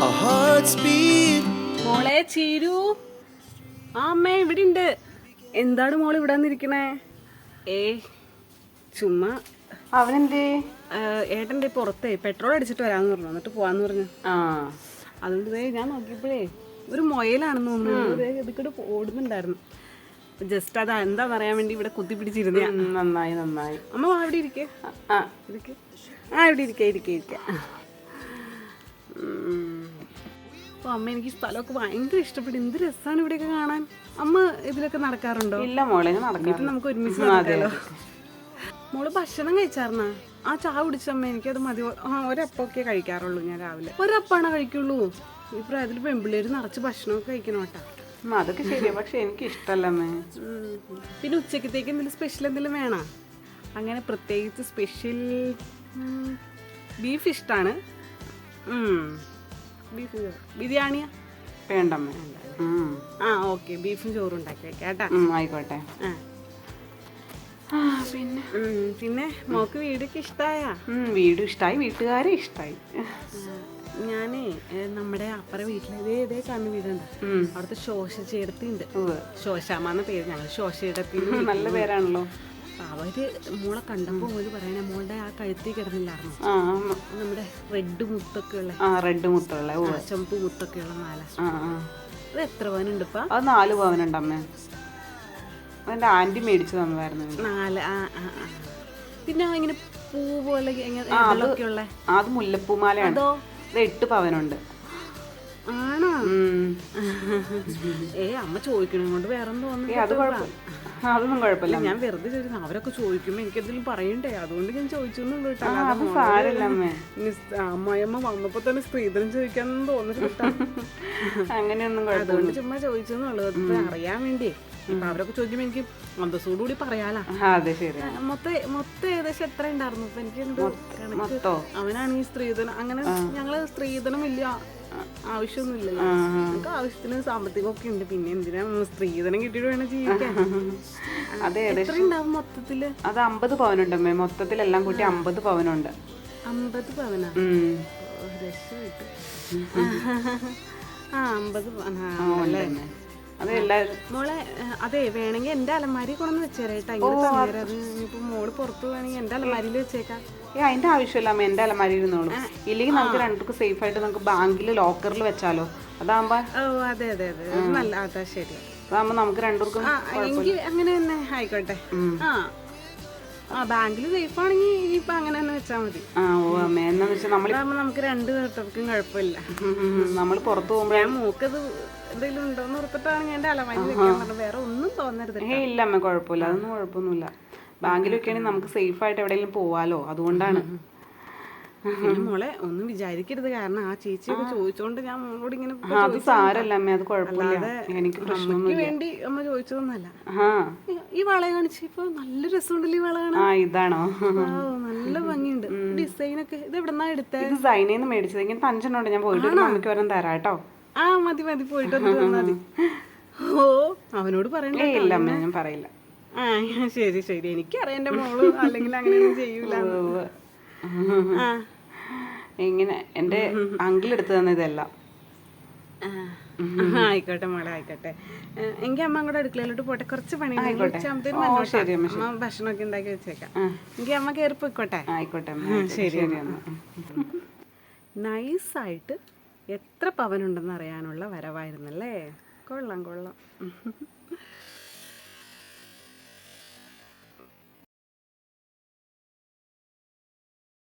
our hearts beat. മോളെ ചീരു, ആ അമ്മ ഇവിടെ ഉണ്ട്. എന്താണ് മോൾ ഇവിടെ വന്നിരിക്കണേ? ചുമ്മാ അവനെന്തേ? ഏട്ടൻ്റെ പുറത്തേ പെട്രോൾ അടിച്ചിട്ട് വരാമെന്ന് പറഞ്ഞു, എന്നിട്ട് പോവാന്ന് പറഞ്ഞു. ആ, അതുകൊണ്ട് ഞാൻ നോക്കിയപ്പോഴേ ഒരു മൊയലാണെന്ന് തോന്നുന്നു, ഇതിക്കൂടെ ഓടുന്നുണ്ടായിരുന്നു. ജസ്റ്റ് അത് എന്താ പറയാൻ വേണ്ടി ഇവിടെ കുത്തി പിടിച്ചിരുന്ന. നന്നായി നന്നായി. അമ്മ അവിടെ ഇരിക്കേ, ഇവിടെ ഇരിക്ക. അപ്പോൾ അമ്മ, എനിക്ക് സ്ഥലമൊക്കെ ഭയങ്കര ഇഷ്ടപ്പെട്ടു. എന്ത് രസമാണ് ഇവിടെയൊക്കെ കാണാൻ. അമ്മ ഇതിലൊക്കെ നടക്കാറുണ്ടോ? ഇല്ല മോളെ, നടക്കിട്ട് നമുക്ക് ഒരുമിച്ച് നടക്കാലോ. മോള് ഭക്ഷണം കഴിച്ചാർന്നാ? ആ ചായ കുടിച്ചമ്മ, എനിക്കത് മതി. ഒരപ്പൊക്കെ കഴിക്കാറുള്ളൂ ഞാൻ രാവിലെ. ഒരപ്പാണോ കഴിക്കുള്ളൂ? ഈ പ്രായത്തിൽ പെൺപിള്ളേര് നിറച്ച് ഭക്ഷണമൊക്കെ കഴിക്കണം കേട്ടാ. അതൊക്കെ ശരിയാ, പക്ഷെ എനിക്ക് ഇഷ്ടമല്ലമ്മേ. പിന്നെ ഉച്ചക്കത്തേക്ക് എന്തെങ്കിലും സ്പെഷ്യൽ എന്തെങ്കിലും വേണോ? അങ്ങനെ പ്രത്യേകിച്ച് സ്പെഷ്യൽ ബീഫ് ഇഷ്ടമാണ്. ബീഫ് ബിരിയാണിയാ? വേണ്ടമ്മേ. ആ ഓക്കെ, ബീഫും ചോറും ഉണ്ടാക്കി വെക്കാം കേട്ടാ. ആയിക്കോട്ടെ. പിന്നെ മോക്ക് വീടൊക്കെ ഇഷ്ടായ? വീടും ഇഷ്ടായി, വീട്ടുകാരെ ഇഷ്ടായി. ഞാനേ നമ്മുടെ അപ്പുറ വീട്ടിലെ ഇതേ കാണുന്ന വീടുണ്ട്, അവിടുത്തെ ശോശച്ചേടത്തി ഉണ്ട്. ശോശാമ്മ പേര്, ഞങ്ങൾ ശോശയിടത്തി. നല്ല പേരാണല്ലോ. അവര് മോളെ കണ്ടപ്പോ പോലും പറയണേ, മോളുടെ ആ കഴുത്തി കിടന്നില്ലായിരുന്നു നമ്മുടെ റെഡ് മുത്തൊക്കെ ഉള്ള, റെഡ് മുത്തുള്ള ചുമപ്പ് മുത്തൊക്കെ ഉള്ള മാല. അത് എത്ര പവനുണ്ട് ഇപ്പൊ? അത് 4 പവനുണ്ട് അമ്മേ. അതെന്റെ ആന്റി മേടിച്ചു തന്നതായിരുന്നു. 4. പിന്നെ ഇങ്ങനെ പൂ പോലെ ഉള്ള അത് മുല്ലപ്പൂമാലയാണ്. അതോ? 8 പവനുണ്ട്. ആണോ? അമ്മ ചോദിക്കണേ കൊണ്ട് വേറെ തോന്നുന്നു. അതൊന്നും കുഴപ്പമില്ല, ഞാൻ വെറുതെ ചോദിച്ചു. അവരൊക്കെ ചോദിക്കുമ്പോ എനിക്കെന്തെങ്കിലും പറയണ്ടേ, അതുകൊണ്ട് ഞാൻ ചോദിച്ചെന്നുള്ളൂ കേട്ടോ. അമ്മായിയമ്മ വന്നപ്പോ തന്നെ സ്ത്രീധനം ചോദിക്കാന്ന് തോന്നിട്ട് അങ്ങനെയൊന്നും അതുകൊണ്ട് ചുമ്മാ ചോദിച്ചെന്നുള്ളൂ, അറിയാൻ വേണ്ടിയേ. ഇപ്പൊ അവരൊക്കെ ചോദിക്കുമ്പോ എനിക്ക് അന്തസ്സോടുകൂടി പറയാലോ. അതെ ശരി. മൊത്തം ഏകദേശം എത്ര ഉണ്ടായിരുന്നു? ഇപ്പൊ എനിക്ക് അവനാണെങ്കിൽ സ്ത്രീധനം, അങ്ങനെ ഞങ്ങള് സ്ത്രീധനം വലിയ ആവശ്യമൊന്നുമില്ല. നമുക്ക് ആവശ്യത്തിന് സാമ്പത്തികമൊക്കെ ഉണ്ട്, പിന്നെ എന്തിനാ സ്ത്രീധനം കിട്ടിയിട്ട് വേണം ജീവിക്കാൻ. എത്ര ഉണ്ടാവും മൊത്തത്തില്? അത് 50 പവനുണ്ടമ്മേ. മൊത്തത്തിലെല്ലാം കൂട്ടി 50 പവനുണ്ട്. 50 പവനാ? രക്ഷപ്പെട്ടു. 50 പവനല്ലേ? മോളെ, അതെ വേണമെങ്കിൽ എന്റെ അലമാരി കൊണ്ടു വെച്ചേരാ. ഇനിയിപ്പോ മോള് പുറത്ത് പോവാണെങ്കിൽ എന്റെ അലമാരിയിൽ വെച്ചേക്കാം. അതിന്റെ ആവശ്യമില്ല അമ്മ, എന്റെ അലമാരി ഇരുന്നോളൂ. ഇല്ലെങ്കിൽ നമുക്ക് രണ്ടുപേർക്കും സേഫ് ആയിട്ട് നമുക്ക് ബാങ്കിൽ ലോക്കറിൽ വെച്ചാലോ. അതാകുമ്പോ അതെ അതെ അതെ, നല്ല. അതാ ശരി. അതാകുമ്പോ നമുക്ക് രണ്ടുപേർക്കും എനിക്ക് അങ്ങനെ തന്നെ ആയിക്കോട്ടെ. ബാങ്കിൽ സേഫ് ആണെങ്കിൽ ഇനിയിപ്പൊ അങ്ങനെ തന്നെ വെച്ചാൽ മതി. എന്നാന്ന് വെച്ചാൽ നമുക്ക് 2 പേർക്കും കുഴപ്പമില്ല. നമ്മൾ പുറത്ത് പോകുമ്പോ മൂക്കത് എന്തെങ്കിലും ഉണ്ടോന്ന് ഓർത്തിട്ടാണ് എന്റെ അലമാരി വെക്കാൻ പറഞ്ഞത്. വേറെ ഒന്നും തോന്നരുത്. ഇല്ല അമ്മ, കുഴപ്പമില്ല, അതൊന്നും കുഴപ്പമൊന്നുമില്ല. ബാങ്കിൽ വെക്കുകയാണെങ്കിൽ നമുക്ക് സേഫ് ആയിട്ട് എവിടെയെങ്കിലും പോവാലോ, അതുകൊണ്ടാണ്. പിന്നെ മോളെ ഒന്നും വിചാരിക്കരുത്, കാരണം ആ ചേച്ചിയൊക്കെ ചോദിച്ചോണ്ട് ഞാൻ മോളോട് ഇങ്ങനെ. അത് സാരല്ല അമ്മ, അത് കുഴപ്പമില്ല, എനിക്ക് പ്രശ്നമൊന്നും വേണ്ടി അമ്മ ചോദിച്ചതൊന്നല്ല. ഈ വള കാണിച്ച് ഇപ്പൊ നല്ല രസമുണ്ടല്ലോ ഈ വള കാണാൻ. ഇതാണോ? നല്ല ഭംഗിയുണ്ട്. ഡിസൈനൊക്കെ ഇത് എവിടെന്നാ എടുത്തേ? ഇത് സൈനേന്ന് മേടിച്ചത്. ഇങ്ങനെ 5 എണ്ണം ഉണ്ട്. ഞാൻ പോയിട്ട് മമ്മിക്ക് വരാൻ തരാം കേട്ടോ. മതി പോയിട്ട് വന്നിട്ട് മതി. അവനോട് പറയണ്ടേ? ഇല്ല അമ്മ, ഞാൻ പറയില്ല. ശരി ശരി, എനിക്കറിയാം എന്റെ മോള് അല്ലെങ്കിൽ അങ്ങനെയൊന്നും ചെയ്യൂല. ഇങ്ങനെ എന്റെ അങ്കിൾ എടുത്തു തന്നെ ഇതെല്ലാം. ആയിക്കോട്ടെ മോളെ, ആയിക്കോട്ടെ. എങ്കിൽ അമ്മ കൂടെ അടുക്കളയിലോട്ട് പോട്ടെ, കുറച്ച് പണി. ഭക്ഷണമൊക്കെ ഉണ്ടാക്കി വെച്ചേക്കാം. എങ്കിൽ അമ്മ കയറി പോയിക്കോട്ടെ. ആയിക്കോട്ടെ, ശരി. നൈസായിട്ട് എത്ര പവനുണ്ടെന്ന് അറിയാനുള്ള വരവായിരുന്നല്ലേ? കൊള്ളാം.